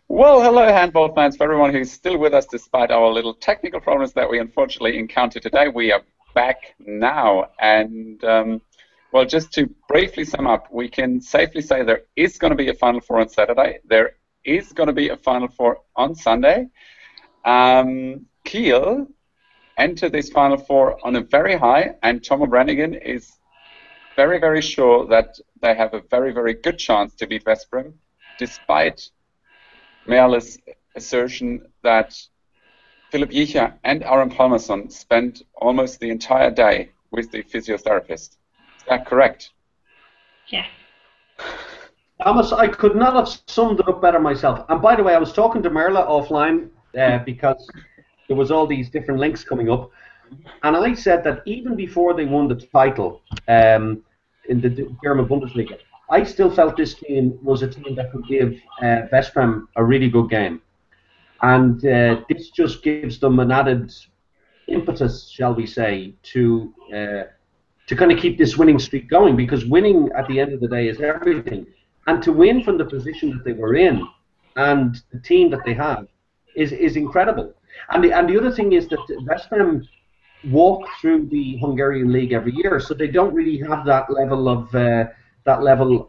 Well, hello, handball fans. For everyone who's still with us despite our little technical problems that we unfortunately encountered today, we are back now. And, well, just to briefly sum up, we can safely say there is going to be a Final Four on Saturday. There is going to be a Final Four on Sunday. Kiel enter this Final Four on a very high, and Tom O Brannagain is very, very sure that they have a very, very good chance to beat Veszprém, despite Merle's assertion that Philip Jicha and Aaron Palmerson spent almost the entire day with the physiotherapist. Is that correct? Yeah. Thomas, I could not have summed it up better myself. And by the way, I was talking to Merle offline because there was all these different links coming up, and I said that even before they won the title in the German Bundesliga, I still felt this team was a team that could give Veszprém a really good game. And this just gives them an added impetus, shall we say, to kind of keep this winning streak going, because winning at the end of the day is everything. And to win from the position that they were in and the team that they have is incredible. And the other thing is that Veszprém walk through the Hungarian league every year, so they don't really have that level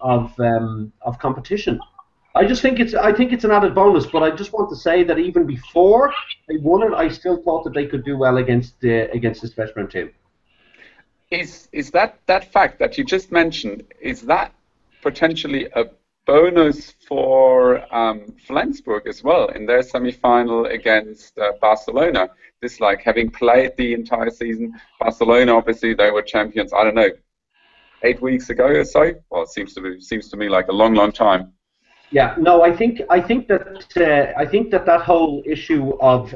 of competition. I think it's an added bonus, but I just want to say that even before they won it, I still thought that they could do well against this Veszprém team. Is that fact that you just mentioned, is that potentially a bonus for Flensburg as well in their semi-final against Barcelona? This, like, having played the entire season, Barcelona, obviously they were champions, I don't know, 8 weeks ago or so. Well, it seems to me like a long, long time. Yeah, no, I think that whole issue of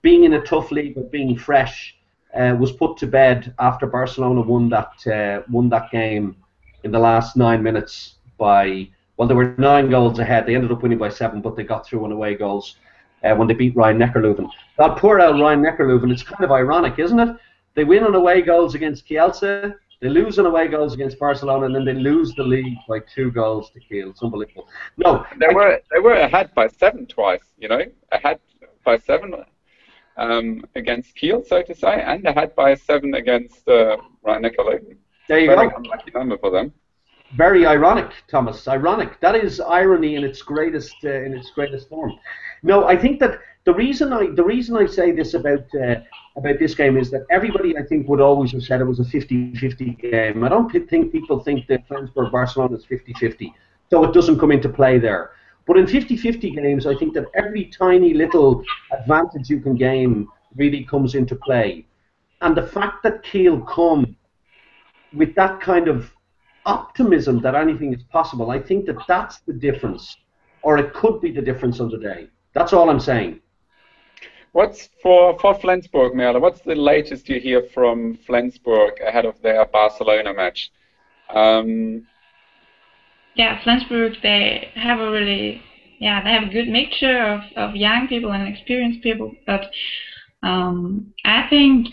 being in a tough league but being fresh was put to bed after Barcelona won that game in the last 9 minutes by, well, they were 9 goals ahead. They ended up winning by 7, but they got through on away goals when they beat Rhein-Neckar-Löwen. That poor old Rhein-Neckar-Löwen, it's kind of ironic, isn't it? They win on away goals against Kielce, they lose on away goals against Barcelona, and then they lose the league by 2 goals to Kiel. It's unbelievable. No, they were ahead by 7 twice. You know, ahead by 7 against Kiel, so to say, and ahead by 7 against Rhein-Neckar-Löwen. There you Very go. unlucky number for them. Very ironic, Thomas. Ironic. That is irony in its greatest form. No, I think that the reason I say this about this game is that everybody, I think, would always have said it was a 50-50 game. I don't think people think that Flensburg-Barcelona is 50-50, so it doesn't come into play there. But in 50-50 games, I think that every tiny little advantage you can gain really comes into play. And the fact that Kiel come with that kind of optimism that anything is possible, I think that that's the difference, or it could be the difference on the day. That's all I'm saying. What's for Flensburg, Merle? What's the latest you hear from Flensburg ahead of their Barcelona match? Yeah, Flensburg, they have they have a good mixture of young people and experienced people, but I think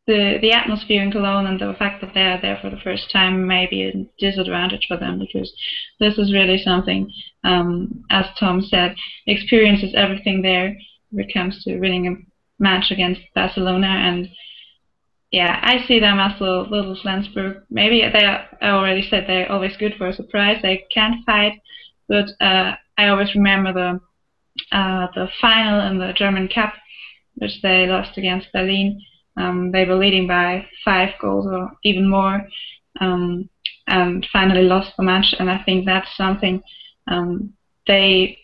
the atmosphere in Cologne and the fact that they are there for the first time may be a disadvantage for them, because this is really something, as Tom said, experience is everything there when it comes to winning a match against Barcelona. And yeah, I see them as a little Flensburg. Maybe I already said they're always good for a surprise. They can fight, but I always remember the final in the German Cup, which they lost against Berlin. They were leading by 5 goals or even more, and finally lost the match. And I think that's something they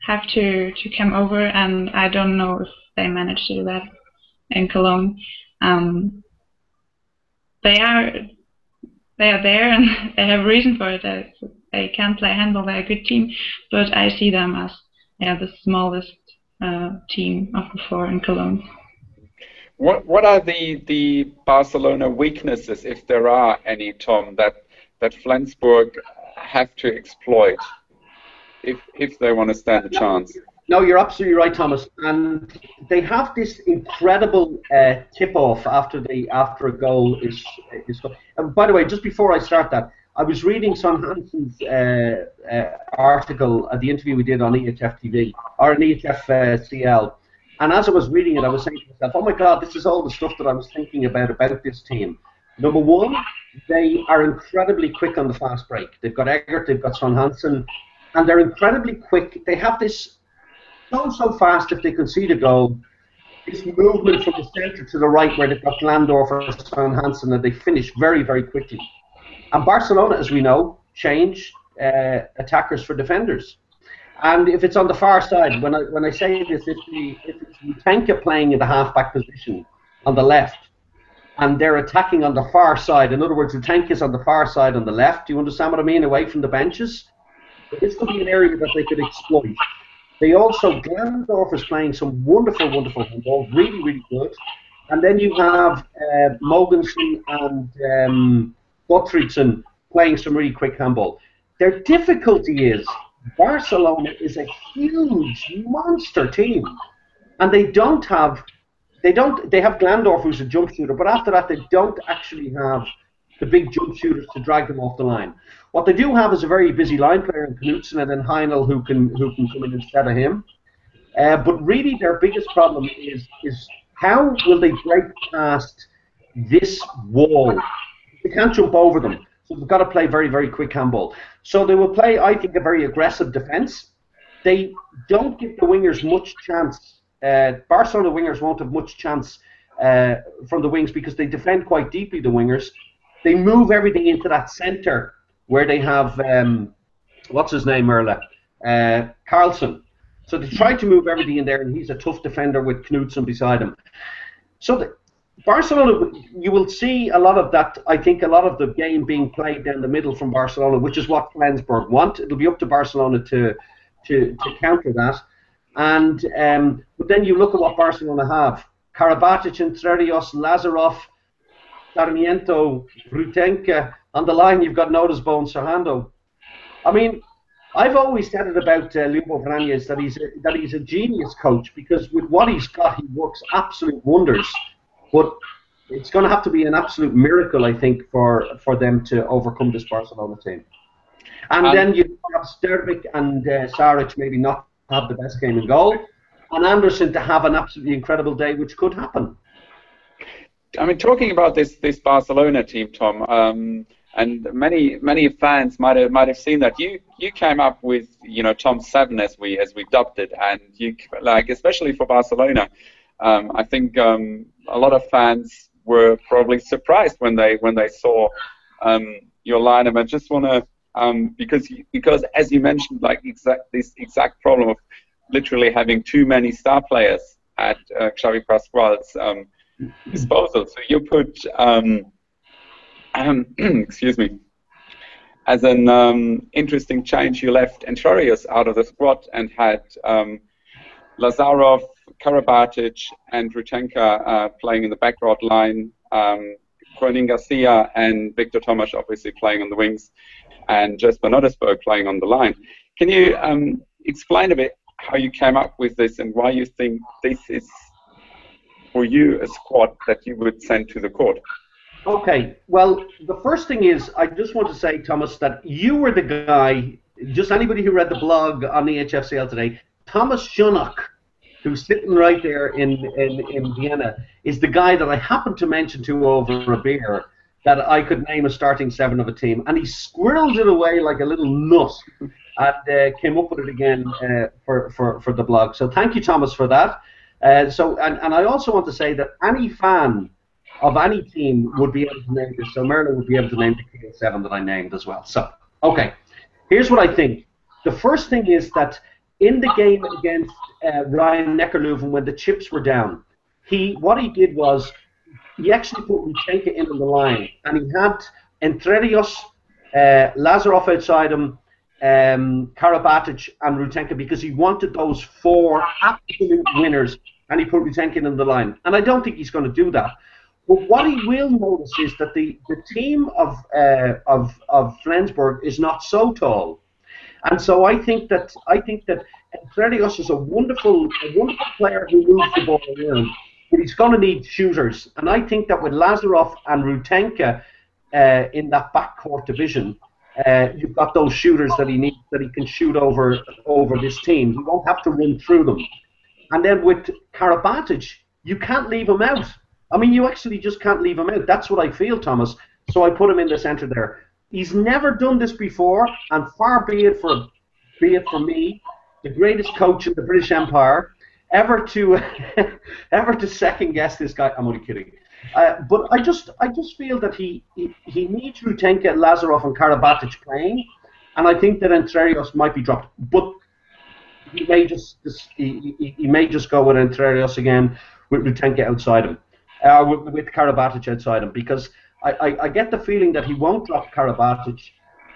have to come over, and I don't know if they managed to do that in Cologne. They are there, and they have a reason for it. They can play handball. They're a good team, but I see them as the smallest team of the 4 in Cologne. What are the Barcelona weaknesses, if there are any, Tom, that Flensburg have to exploit if they want to stand a chance? No, you're absolutely right, Thomas. And they have this incredible tip-off after a goal is scored. And by the way, just before I start that, I was reading Son Hansen's article at the interview we did on ehfTV, or on EHF CL, and as I was reading it, I was saying to myself, oh my God, this is all the stuff that I was thinking about this team. Number one, they are incredibly quick on the fast break. They've got Eggert, they've got Son Hansen, and they're incredibly quick. They have this so fast if they concede a goal, this movement from the centre to the right where they've got Glandorf, Son Hansen, and they finish very, very quickly. And Barcelona, as we know, change attackers for defenders. And if it's on the far side, when I say this, if it's Rutenka playing in the half-back position on the left, and they're attacking on the far side, in other words, Rutenka is on the far side on the left, do you understand what I mean, away from the benches? This could be an area that they could exploit. They also, Glandorf is playing some wonderful handball, really, really good. And then you have Mogensen and Gottfriedsen playing some really quick handball. Their difficulty is Barcelona is a huge monster team, and they have Glandorf, who's a jump shooter, but after that they don't actually have the big jump shooters to drag them off the line. What they do have is a very busy line player in Knudsen, and then Heinl who can come in instead of him. But really their biggest problem is how will they break past this wall? They can't jump over them. So they've got to play very, very quick handball. So they will play, I think, a very aggressive defence. They don't give the wingers much chance. Barcelona wingers won't have much chance from the wings because they defend quite deeply, the wingers. They move everything into that centre where they have, what's his name, Merla? Carlson. So they try to move everything in there, and he's a tough defender with Knudsen beside him. So Barcelona, you will see a lot of that. I think a lot of the game being played down the middle from Barcelona, which is what Flensburg want. It'll be up to Barcelona to counter that. And but then you look at what Barcelona have: Karabatic, Entrerios, Lazarov, Sarmiento, Rutenka. On the line, you've got Notisbo and Serhando. I mean, I've always said it about Lubo Vranjes that he's a genius coach, because with what he's got, he works absolute wonders. But it's going to have to be an absolute miracle, I think, for them to overcome this Barcelona team. And then you have Stervik and Saric maybe not have the best game in goal, and Anderson to have an absolutely incredible day, which could happen. I mean, talking about this Barcelona team, Tom, and many fans might have seen that you came up with Tom 7 as we dubbed it, and you especially for Barcelona. I think a lot of fans were probably surprised when they saw your lineup. I just want to because as you mentioned, this exact problem of literally having too many star players at Xavi Pascual's disposal. So you put excuse me, as an interesting change, you left Entrerios out of the squad and had Lazarov, Karabatic, and Rutenka playing in the back rod line, Cronin Garcia and Victor Tomas obviously playing on the wings, and Jesper Notisbo playing on the line. Can you explain a bit how you came up with this and why you think this is, for you, a squad that you would send to the court? Okay, well, the first thing is, I just want to say, Thomas, that you were the guy, just anybody who read the blog on the HFCL today, Thomas Schunock, who's sitting right there in Vienna, is the guy that I happened to mention to over a beer that I could name a starting 7 of a team, and he squirreled it away like a little nut and came up with it again for the blog. So thank you, Thomas, for that. And I also want to say that any fan of any team would be able to name this. So Merlin would be able to name the KL7 that I named as well. So, okay, here's what I think. The first thing is that in the game against Ryan Neckarleuven, when the chips were down, what he did was he actually put Rutenka in on the line, and he had Entrerios, Lazarov outside him, Karabatic and Rutenka, because he wanted those 4 absolute winners, and he put Rutenka in on the line. And I don't think he's going to do that. But what he will notice is that the team of Flensburg is not so tall, and so I think that Entrerios is a wonderful player who moves the ball around, but he's going to need shooters. And I think that with Lazarov and Rutenka, in that backcourt division, you've got those shooters that he needs, that he can shoot over this team. He won't have to run through them. And then with Karabatic, you can't leave him out. I mean, you actually just can't leave him out. That's what I feel, Thomas. So I put him in the centre there. He's never done this before, and far be it for me, the greatest coach in the British Empire, ever to second guess this guy. I'm only kidding. But I just feel that he needs Rutenka, Lazarov, and Karabatic playing, and I think that Entrerios might be dropped. But he may just go with Entrerios again with Rutenka outside him, with Karabatic outside him, because I get the feeling that he won't drop Karabatic,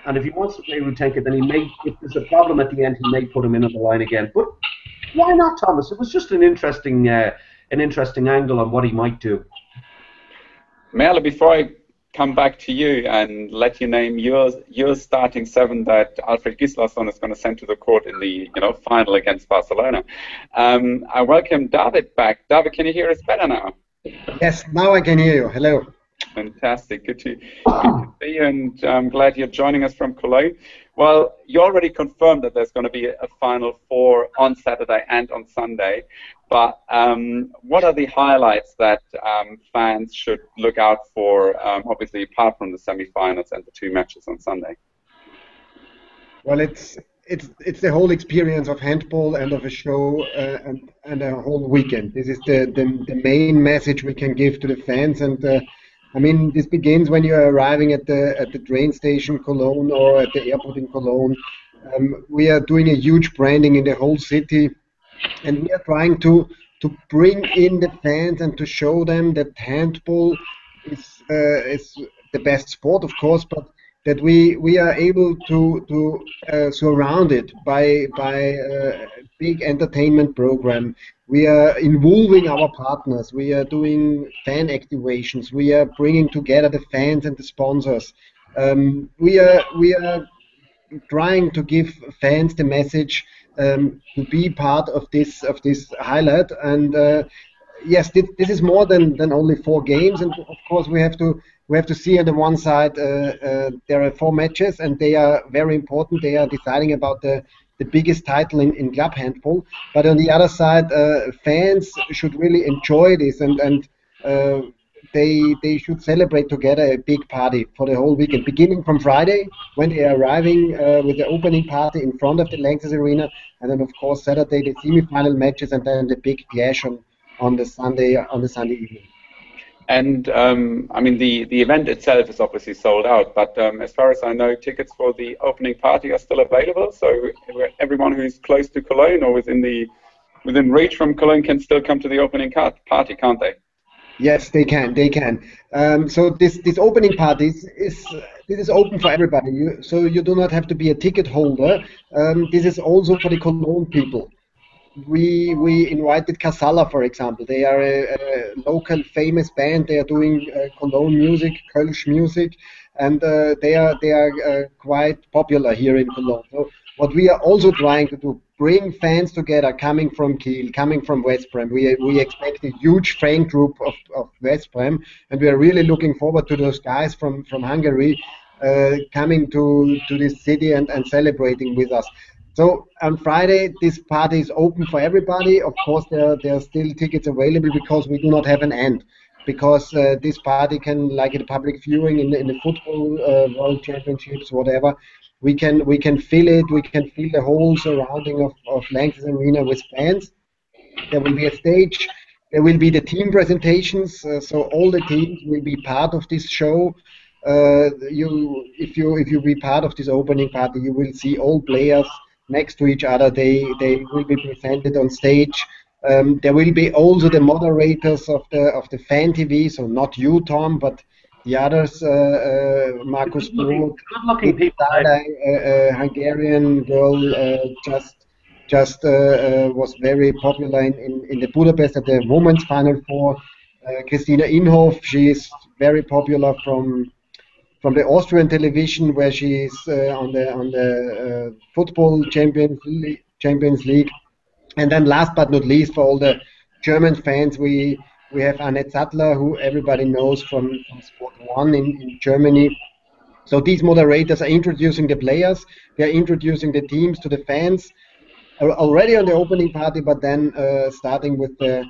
and if he wants to play Rutenka, then he may, if there's a problem at the end, he may put him in on the line again. But why not, Thomas? It was just an interesting angle on what he might do. Merle, before I come back to you and let you name your starting seven that Alfred Gislason is going to send to the court in the final against Barcelona, I welcome David back. David, can you hear us better now? Yes, now I can hear you. Hello. Fantastic. Good to see you, and I'm glad you're joining us from Cologne. Well, you already confirmed that there's going to be a Final Four on Saturday and on Sunday, but what are the highlights that fans should look out for, obviously apart from the semi-finals and the two matches on Sunday? Well, it's the whole experience of handball and of a show and a whole weekend. This is the main message we can give to the fans, and I mean, this begins when you're arriving at the train station Cologne or at the airport in Cologne. We are doing a huge branding in the whole city, and we are trying to bring in the fans and to show them that handball is the best sport, of course, but that we are able to surround it by a big entertainment program. We are involving our partners. We are doing fan activations. We are bringing together the fans and the sponsors. We are trying to give fans the message to be part of this highlight. And yes, this is more than only 4 games. And of course, we have to see on the one side there are 4 matches, and they are very important. They are deciding about the biggest title in club handball. But on the other side, fans should really enjoy this, and they should celebrate together a big party for the whole weekend, beginning from Friday when they are arriving with the opening party in front of the Lanxess Arena, and then of course Saturday the semi-final matches, and then the big clash on the Sunday evening. And I mean, the event itself is obviously sold out, but as far as I know, tickets for the opening party are still available. So everyone who's close to Cologne or within reach from Cologne can still come to the opening party, can't they? Yes, they can. So this opening party is open for everybody. So you do not have to be a ticket holder. This is also for the Cologne people. We invited Casalla, for example. They are a local famous band. They are doing Cologne music, Kölsch music, and they are quite popular here in Cologne. So what we are also trying to do, bring fans together, coming from Kiel, coming from West Brom. We expect a huge fan group of West Brom, and we are really looking forward to those guys from Hungary coming to this city and celebrating with us. So on Friday, this party is open for everybody. Of course, there are still tickets available because we do not have an end. Because this party can, like in public viewing in the football World Championships, whatever, we can fill it. We can fill the whole surrounding of Lanxess Arena with fans. There will be a stage. There will be the team presentations. So all the teams will be part of this show. If you be part of this opening party, you will see all players next to each other. They will be presented on stage. There will be also the moderators of the fan TV, so not you, Tom, but the others. Markus Burg, a Hungarian girl, just was very popular in the Budapest at the women's Final Four. Christina Inhofe, she is very popular from the Austrian television, where she is on the football Champions League. And then last but not least, for all the German fans, we We have Annette Sattler, who everybody knows from Sport 1 in Germany. So these moderators are introducing the players, they are introducing the teams to the fans already on the opening party, but then starting with the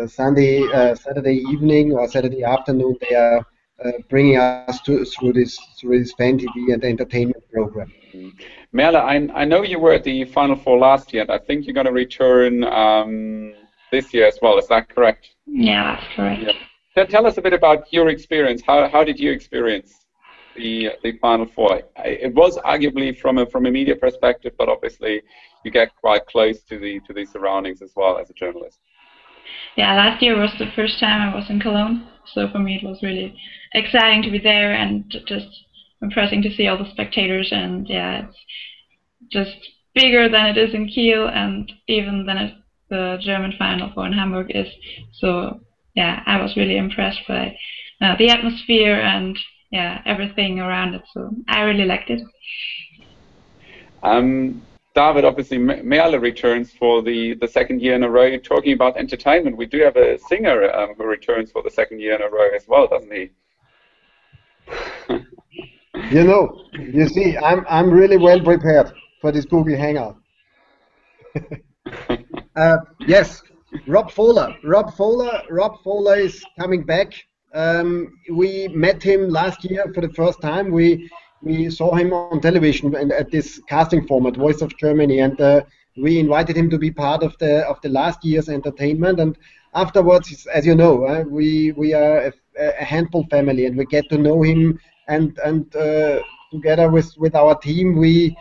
Saturday evening or Saturday afternoon, they are bringing us through this fan TV and entertainment program. Merle, I know you were at the Final Four last year, and I think you're going to return this year as well. Is that correct? Yeah, that's correct. Yeah. Tell us a bit about your experience. How did you experience the Final Four? It was arguably from a media perspective, but obviously you get quite close to the surroundings as well as a journalist. Yeah, last year was the first time I was in Cologne, so for me it was really exciting to be there and just impressive to see all the spectators. And yeah, it's just bigger than it is in Kiel, and even than the German Final Four in Hamburg is. So yeah, I was really impressed by the atmosphere and everything around it. So I really liked it. David, obviously Merle returns for the second year in a row. Talking about entertainment, we do have a singer who returns for the second year in a row as well, doesn't he? You see, I'm really well prepared for this Google Hangout. Yes, Rob Fowler. Rob Fowler is coming back. We met him last year for the first time. We saw him on television and at this casting format, Voice of Germany, and we invited him to be part of the last year's entertainment. And afterwards, as you know, we are a handball family, and we get to know him. And together with our team, we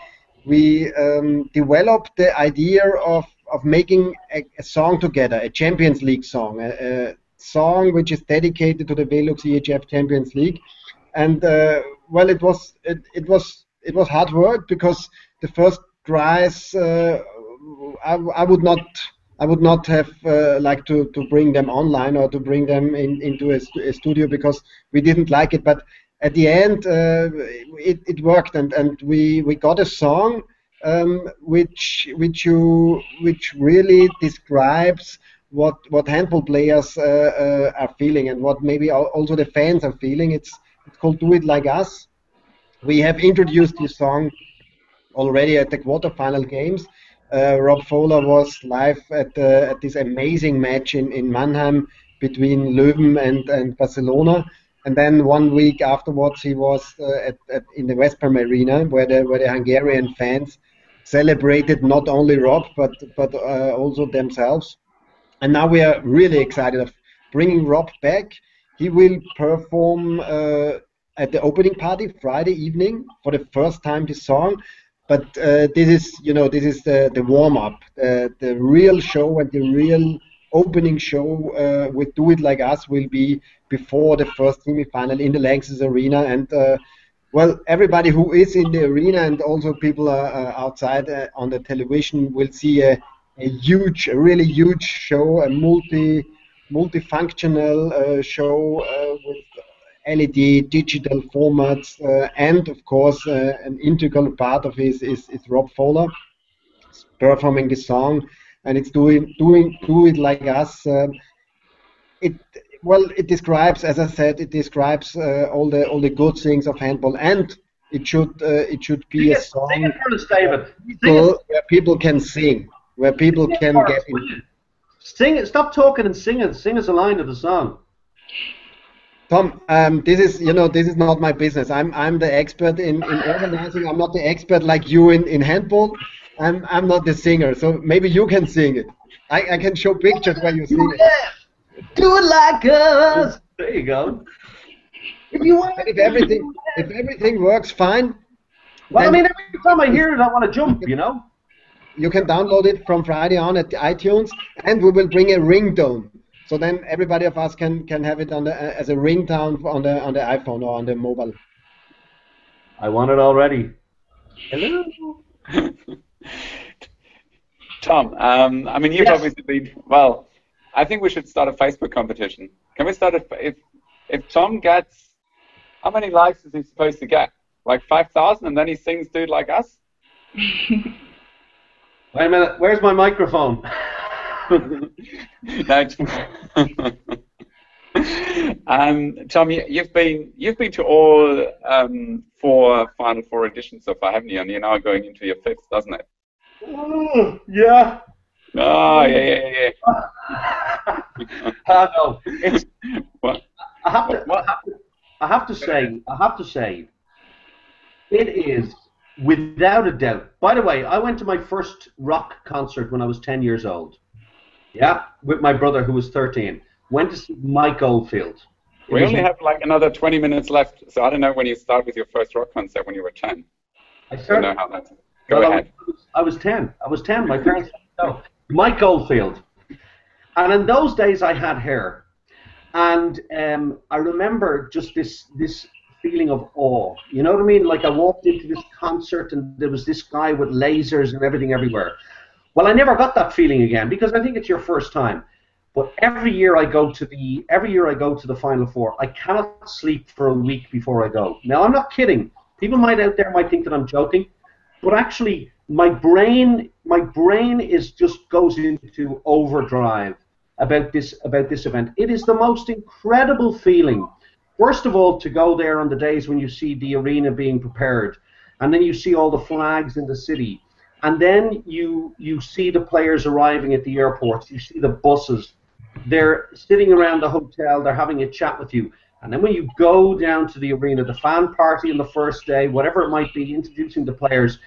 developed the idea of making a song together, a Champions League song, a song which is dedicated to the VELUX EHF Champions League. And well, it was hard work, because the first tries I would not have liked to bring them online or to bring them into a studio, because we didn't like it. But at the end, it worked, and we got a song which really describes what handball players are feeling, and what maybe also the fans are feeling. It's called "Do It Like Us." We have introduced this song already at the quarterfinal games. Rob Fowler was live at this amazing match in Mannheim between Leuven and Barcelona. And then 1 week afterwards, he was in the Westbam Arena, where the Hungarian fans celebrated not only Rob but also themselves. And now we are really excited of bringing Rob back. He will perform at the opening party Friday evening for the first time this song. But this is the warm up. The real show and the real opening show with "Do It Like Us" will be before the first semi-final in the Lanxess Arena. And well, everybody who is in the arena and also people outside on the television will see a really huge show, a multifunctional show with LED digital formats, and of course an integral part of it is Rob Fowler performing the song, and it's Do It Like Us. It describes, as I said, all the good things of handball, and it should be a song sing it for us, David. where people can sing, where people can get in. Sing it. Stop talking and sing it. Sing us a line of the song. Tom, this is not my business. I'm the expert in organizing. I'm not the expert like you in handball. I'm not the singer, so maybe you can sing it. I can show pictures where you sing it. Do it like us. There you go. If everything works fine. Well, I mean, every time I hear it, I want to jump. You can download it from Friday on at iTunes, and we will bring a ringtone. So then everybody of us can have it as a ringtone on the iPhone or on the mobile. I want it already. Hello. Tom, I mean, you've obviously been, well, I think we should start a Facebook competition. Can we start if Tom gets, how many likes is he supposed to get? Like 5,000, and then he sings "Do It Like Us"? Wait a minute, where's my microphone? No, Tom, you've been to all 4 Final Four editions so far, haven't you? And you're now going into your 5th, doesn't it? Yeah. Oh, yeah. No, it's. What? I have to say, it is without a doubt. By the way, I went to my first rock concert when I was 10 years old. Yeah, with my brother who was 13. Went to see Mike Oldfield. We only have like another 20 minutes left, so I don't know when you start with your first rock concert when you were 10. I don't know how that's. Go ahead. I was 10. My parents said no. Mike Oldfield. And in those days I had hair. And I remember just this feeling of awe. You know what I mean? Like I walked into this concert and there was this guy with lasers and everything everywhere. Well, I never got that feeling again because I think it's your first time. But every year I go to the Final Four. I cannot sleep for a week before I go. Now I'm not kidding. People out there might think that I'm joking, but actually my brain is just goes into overdrive about this event. It is the most incredible feeling. First of all, to go there on the days when you see the arena being prepared, and then you see all the flags in the city, and then you see the players arriving at the airports. You see the buses. They're sitting around the hotel, they're having a chat with you. And then when you go down to the arena, the fan party on the first day, whatever it might be, introducing the players,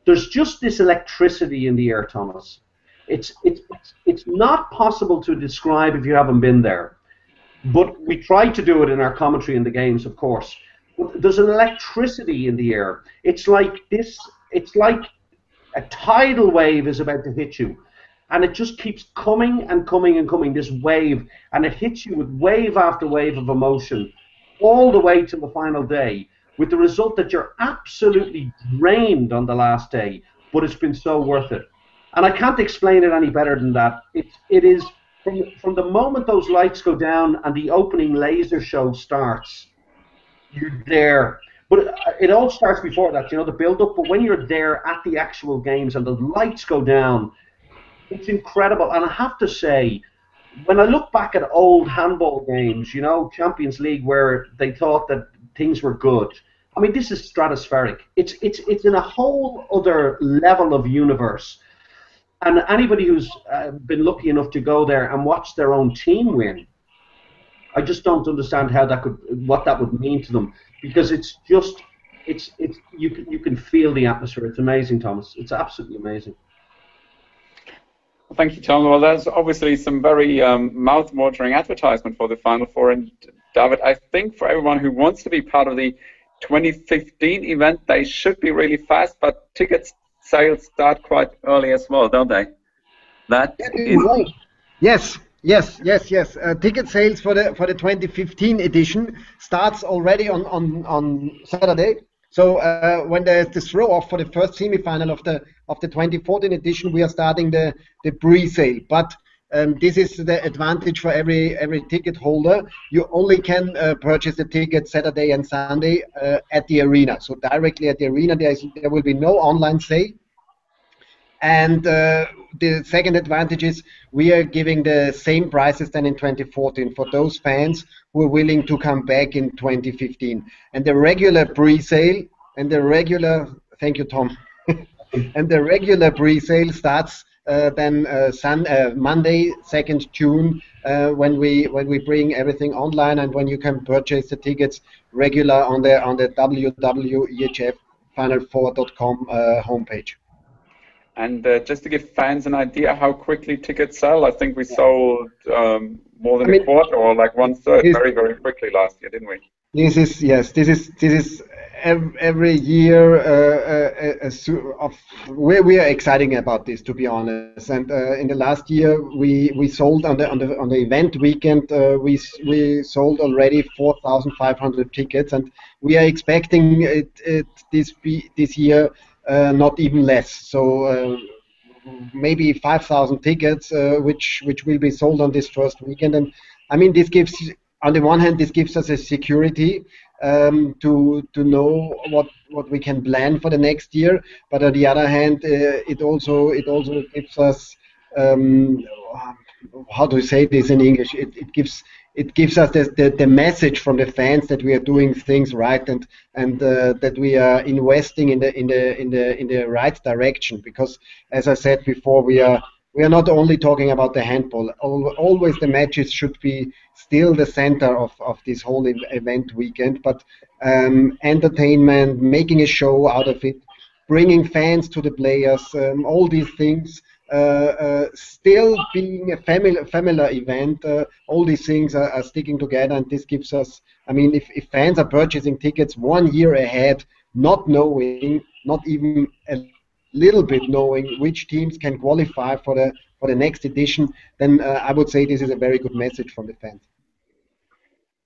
there's just this electricity in the air, Thomas. It's not possible to describe if you haven't been there. But we try to do it in our commentary in the games, of course. But there's an electricity in the air. It's like a tidal wave is about to hit you. And it just keeps coming and coming and coming, this wave, and it hits you with wave after wave of emotion all the way to the final day, with the result that you're absolutely drained on the last day, but it's been so worth it. And I can't explain it any better than that. It is, from the moment those lights go down and the opening laser show starts, you're there. But it all starts before that, the build-up, but when you're there at the actual games and the lights go down, it's incredible. And I have to say, when I look back at old handball games, Champions League, where they thought that things were good, I mean, this is stratospheric. It's in a whole other level of universe. And anybody who's been lucky enough to go there and watch their own team win, I just don't understand what that would mean to them, because it's just you can feel the atmosphere. It's amazing, Thomas. It's absolutely amazing. Thank you, Tom. Well, there's obviously some very mouth-watering advertisement for the Final Four. And David, I think for everyone who wants to be part of the 2015 event, they should be really fast, but ticket sales start quite early as well, don't they? That is right. Yes. Ticket sales for the 2015 edition starts already on Saturday. So when there's the throw-off for the first semi-final of the 2014 edition, we are starting the pre-sale. But this is the advantage for every ticket holder. You only can purchase the ticket Saturday and Sunday at the arena. So directly at the arena, there will be no online sale. And the second advantage is we are giving the same prices than in 2014 for those fans who are willing to come back in 2015. And the regular pre-sale and the regular, thank you, Tom, and the regular pre-sale starts then Monday, 2nd June, when we bring everything online and when you can purchase the tickets regular on the www.ehffinal4.com homepage. And just to give fans an idea how quickly tickets sell, I think we sold more than a quarter, or like 1/3, very, very quickly last year, didn't we? This is every year we are exciting about this, to be honest. And in the last year, we sold on the event weekend, we sold already 4,500 tickets, and we are expecting this year. Not even less, so maybe 5,000 tickets, which will be sold on this first weekend. And I mean, this gives, on the one hand, this gives us a security to know what we can plan for the next year. But on the other hand, it also gives us um, how do you say this in English? It gives us the message from the fans that we are doing things right, and that we are investing in the right direction. Because, as I said before, we are not only talking about the handball. Always the matches should be still the center of this whole event weekend, but entertainment, making a show out of it, bringing fans to the players, all these things. Still being a familiar event, all these things are sticking together, and this gives us. I mean, if fans are purchasing tickets 1 year ahead, not knowing, not even a little bit knowing which teams can qualify for the next edition, then I would say this is a very good message from the fans.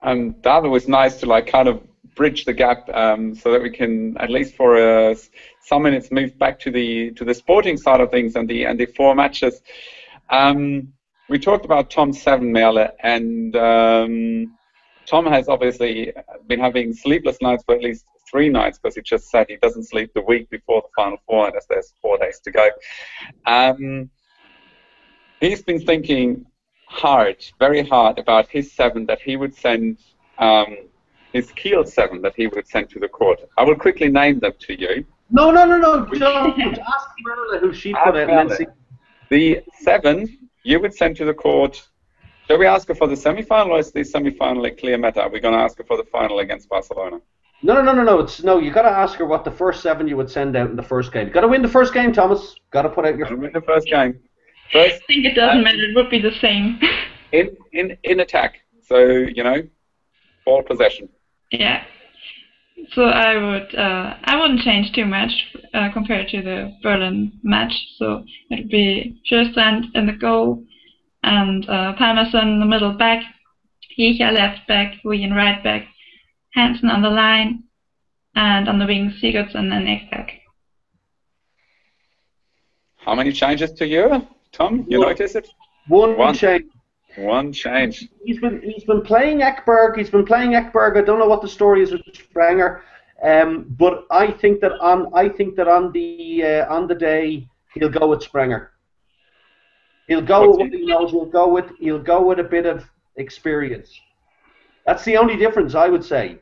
And that was nice to like kind of bridge the gap, so that we can at least for some minutes move back to the sporting side of things and the 4 matches. We talked about Tom's 7, Merle, and Tom has obviously been having sleepless nights for at least 3 nights, because he just said he doesn't sleep the week before the Final Four, and as there's 4 days to go. He's been thinking very hard about his 7 that he would send, his Kiel 7 that he would send to the court. I will quickly name them to you. No. Just ask Merle who she put in. And see. The 7 you would send to the court. Shall we ask her for the semi-final, or is the semi-final a clear matter? Are we going to ask her for the final against Barcelona? No. You got to ask her what the first 7 you would send out in the first game. Got to win the first game, Thomas. Got to put out your. Got to win the first game. First, I think it doesn't matter. It would be the same. in attack. So ball possession. Yeah. So I wouldn't change too much compared to the Berlin match. So it would be Fürstand in the goal, and Palmerson in the middle back, Jecha left back, Wien right back, Hansen on the line, and on the wing Sigurdsson and Ekberg. How many changes to you, Tom? You notice it? One change. One change. He's been playing Ekberg. I don't know what the story is with Sprenger, but I think that on the day he'll go with Sprenger. He'll go with what he knows. He'll go with a bit of experience. That's the only difference, I would say.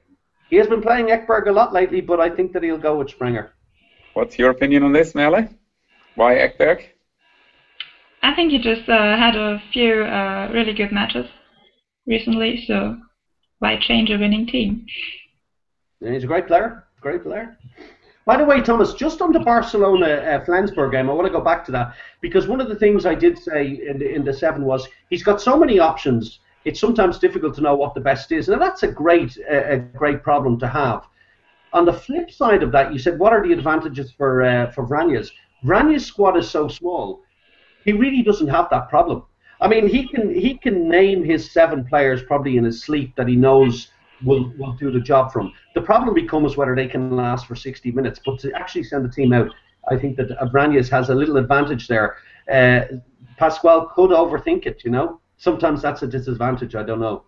He has been playing Ekberg a lot lately, but I think that he'll go with Sprenger. What's your opinion on this, Merle? Why Ekberg? I think he just had a few really good matches recently, so why change a winning team? He's a great player. By the way, Thomas, just on the Barcelona Flensburg game, I want to go back to that, because one of the things I did say in the 7 was he's got so many options. It's sometimes difficult to know what the best is. Now that's a great problem to have. On the flip side of that, you said, what are the advantages for Vranjes? Vranjes' squad is so small. He really doesn't have that problem. I mean, he can name his 7 players probably in his sleep that he knows will do the job for him. The problem becomes whether they can last for 60 minutes. But to actually send the team out, I think that Vranjes has a little advantage there. Pascual could overthink it, Sometimes that's a disadvantage. I don't know.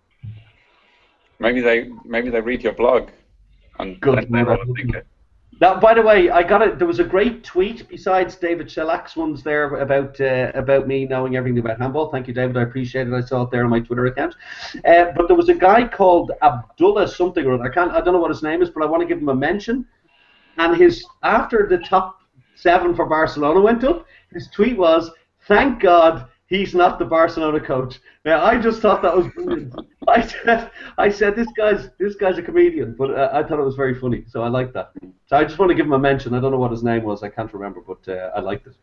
Maybe they read your blog and they overthink it. Now, by the way, I got it. There was a great tweet besides David Shellak's ones there about me knowing everything about handball. Thank you, David. I appreciate it. I saw it there on my Twitter account. But there was a guy called Abdullah something or other. I don't know what his name is, but I want to give him a mention. And after the top 7 for Barcelona went up, his tweet was, "Thank God he's not the Barcelona coach." Now, I just thought that was brilliant. I said this guy's a comedian, but I thought it was very funny, so I like that. So I just want to give him a mention. I don't know what his name was. I can't remember, but I liked it.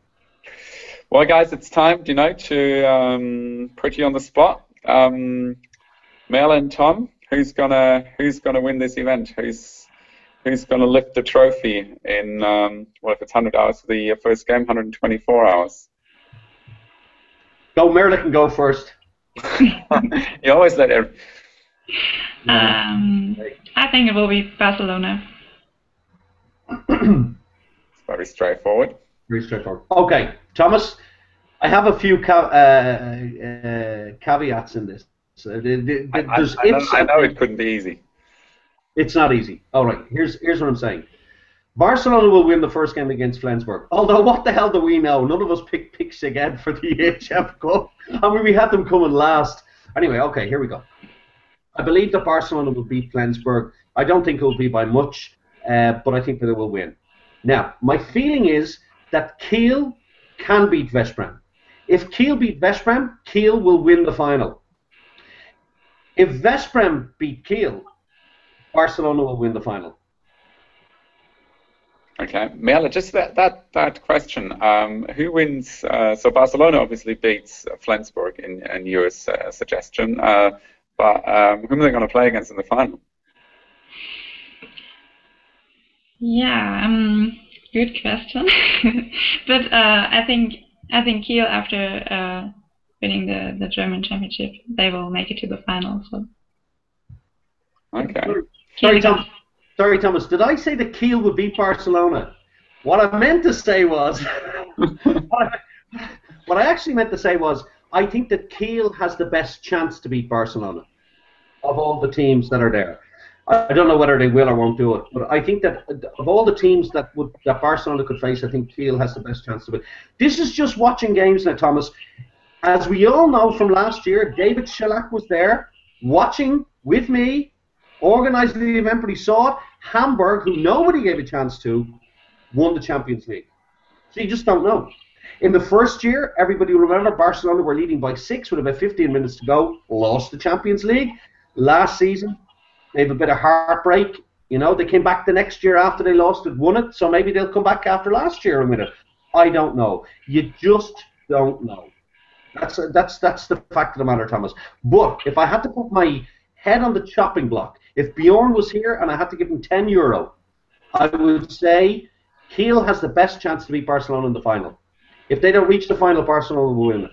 Well, guys, it's time, to put you on the spot. Mel and Tom, who's gonna win this event? Who's gonna lift the trophy in if it's 100 hours for the first game, 124 hours? Merle can go first. You always let her. I think it will be Barcelona. It's very straightforward. Okay, Thomas, I have a few caveats in this. I know it couldn't be easy. It's not easy. All right, here's what I'm saying. Barcelona will win the first game against Flensburg. Although, what the hell do we know? None of us picked picks again for the EHF Cup. I mean, we had them coming last. Anyway, okay, here we go. I believe that Barcelona will beat Flensburg. I don't think it will be by much, but I think that it will win. Now, my feeling is that Kiel can beat Veszprém. If Kiel beat Veszprém, Kiel will win the final. If Veszprém beat Kiel, Barcelona will win the final. Okay, Merle, just that question. Who wins? So Barcelona obviously beats Flensburg in your suggestion, but whom are they going to play against in the final? Yeah, good question. But I think Kiel, after winning the German championship, they will make it to the final. So. Okay. Sorry, Thomas. Did I say that Kiel would beat Barcelona? What I meant to say was, what I actually meant to say was, I think that Kiel has the best chance to beat Barcelona of all the teams that are there. I don't know whether they will or won't do it, but I think that of all the teams that Barcelona could face, I think Kiel has the best chance to win. This is just watching games now, Thomas. As we all know from last year, David Shellac was there, watching with me, organised the event, but he saw it. Hamburg, who nobody gave a chance to, won the Champions League. So you just don't know. In the first year, everybody will remember Barcelona were leading by 6 with about 15 minutes to go, lost the Champions League. Last season, they have a bit of heartbreak. You know, they came back the next year after they lost it, won it, so maybe they'll come back after last year and win it. I don't know. You just don't know. That's the fact of the matter, Thomas. But if I had to put my head on the chopping block, if Bjorn was here and I had to give him €10, I would say Kiel has the best chance to beat Barcelona in the final. If they don't reach the final, Barcelona will win it.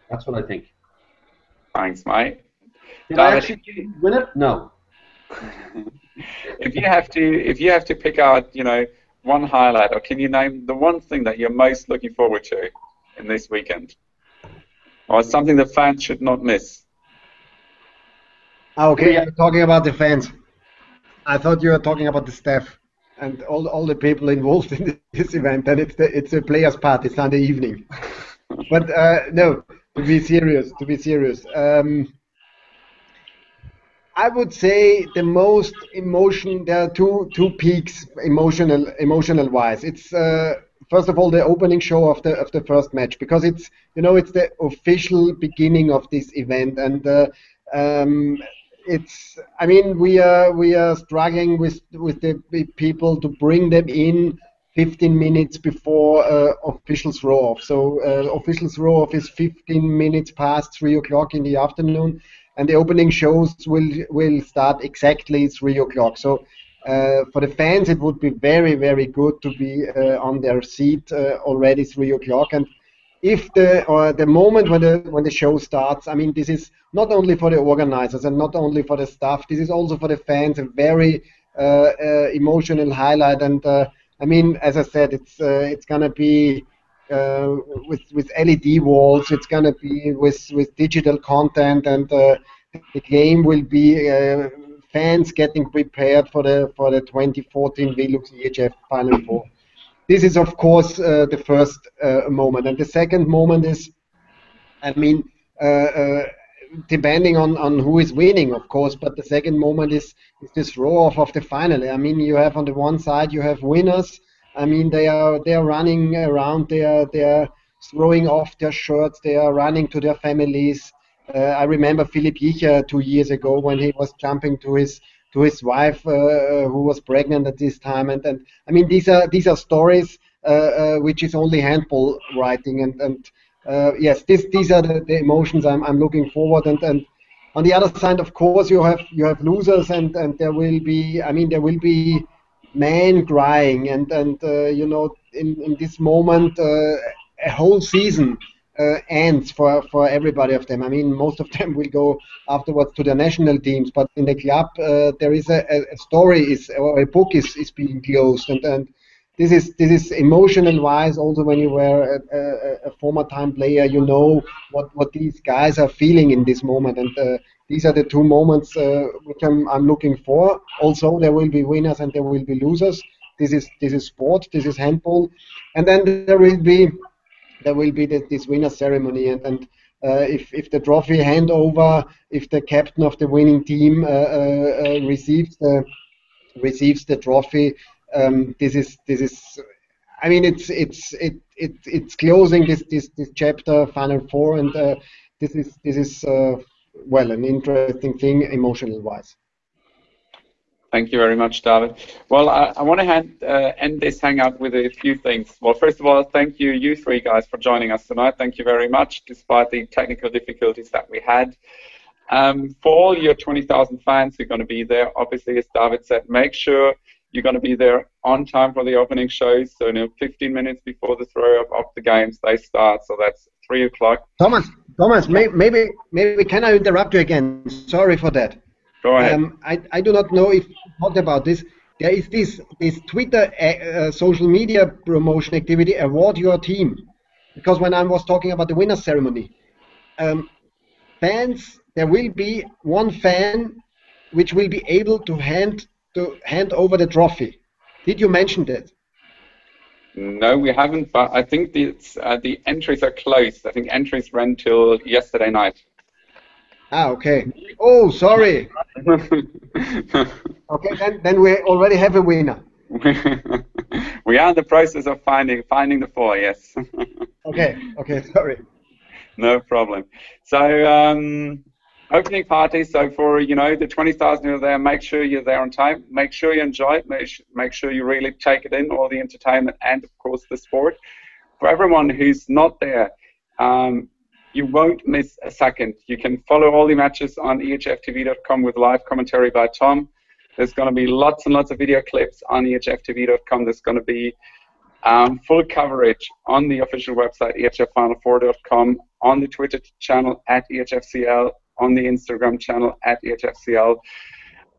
That's what I think. Thanks, mate. Did I actually win it? No. If you have to pick out, one highlight, or can you name the one thing that you're most looking forward to in this weekend, or something that fans should not miss? Okay, you're talking about the fans. I thought you were talking about the staff and all the people involved in this event, and it's a players' party Sunday evening. But no, to be serious. I would say the most emotion. There are two peaks emotional wise. It's first of all the opening show of the first match, because it's the official beginning of this event, and we are struggling with the people to bring them in 15 minutes before officials throw off. So officials throw off is 15 minutes past 3 o'clock in the afternoon, and the opening shows will start exactly 3 o'clock. So for the fans, it would be very, very good to be on their seat already 3 o'clock. And if the moment when the show starts, this is not only for the organizers and not only for the staff. This is also for the fans a very emotional highlight. And as I said, it's gonna be with LED walls. It's gonna be with digital content, and the game will be fans getting prepared for the 2014 VELUX EHF Final4. This is, of course, the first moment, and the second moment is, depending on who is winning, of course. But the second moment is this throw-off of the final. You have on the one side you have winners. They are running around. They are throwing off their shirts. They are running to their families. I remember Philipp Jicher 2 years ago when he was jumping to his wife who was pregnant at this time, and these are stories which is only handball writing, and yes, these are the emotions I'm looking forward, and on the other side, of course, you have losers, and there will be men crying, and in this moment a whole season ends for everybody of them. Most of them will go afterwards to their national teams, but in the club there is a story or a book is being closed, and this is emotional wise. Also, when you were a former time player, you know what these guys are feeling in this moment, and these are the two moments which I'm looking for. Also, there will be winners and there will be losers, this is sport, this is handball, and then there will be this winner ceremony, and if the trophy handover, if the captain of the winning team receives the trophy, this is. I mean, it's closing this chapter, Final Four, and this is well, an interesting thing, emotional wise. Thank you very much, David. Well, I want to end this hangout with a few things. Well, first of all, thank you three guys for joining us tonight. Thank you very much, despite the technical difficulties that we had. For all your 20,000 fans who are going to be there, obviously, as David said, make sure you're going to be there on time for the opening shows. So, 15 minutes before the throw-up of the games, they start. So that's 3 o'clock. Thomas, maybe can I interrupt you again? Sorry for that. Go ahead. I do not know if you talked about this. There is this Twitter social media promotion activity, award your team. Because when I was talking about the winner ceremony, fans, there will be one fan which will be able to hand over the trophy. Did you mention that? No, we haven't, but I think the entries are closed. I think entries ran till yesterday night. Ah, okay. Oh, sorry. Okay, then we already have a winner. We are in the process of finding the 4, yes. Okay, sorry. No problem. So, opening party, so for, the 20,000 who are there, make sure you're there on time. Make sure you enjoy it. Make sure you really take it in, all the entertainment and, of course, the sport. For everyone who's not there, you won't miss a second. You can follow all the matches on ehfTV.com with live commentary by Tom. There's going to be lots and lots of video clips on ehfTV.com. There's going to be full coverage on the official website, ehffinal4.com, on the Twitter channel at ehfcl, on the Instagram channel at ehfcl,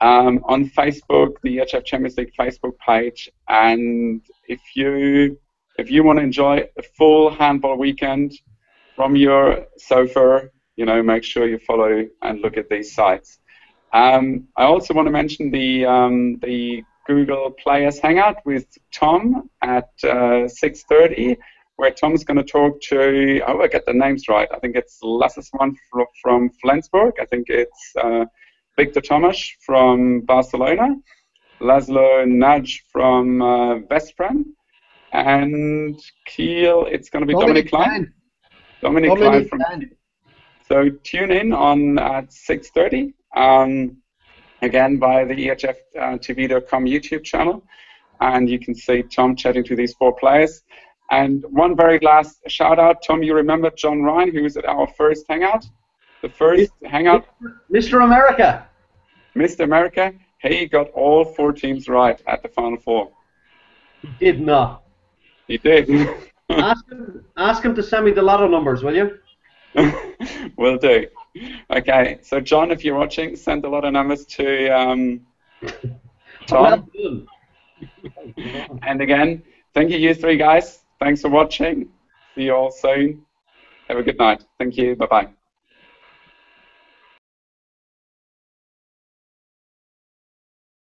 on Facebook, the EHF Champions League Facebook page. And if you want to enjoy a full handball weekend from your sofa, make sure you follow and look at these sites. I also want to mention the Google Players Hangout with Tom at 6:30, where Tom's going to talk to, I get the names right, I think it's Lassesman from Flensburg, I think it's Victor Tomas from Barcelona, Laszlo Naj from Veszprém, and Kiel, it's going to be Dominic Klein. Dominic Klein from Kiel. So tune in on at 6:30. Again, by the ehfTV.com YouTube channel, and you can see Tom chatting to these 4 players. And one very last shout out, Tom, you remember John Ryan, who was at our first hangout? The first hangout? Mr. America. Mr. America, he got all 4 teams right at the Final Four. He did not. He did. ask him to send me the lotto numbers, will you? Will do. Okay, so John, if you're watching, send a lot of numbers to Tom. And again, thank you 3 guys. Thanks for watching. See you all soon. Have a good night. Thank you. Bye-bye.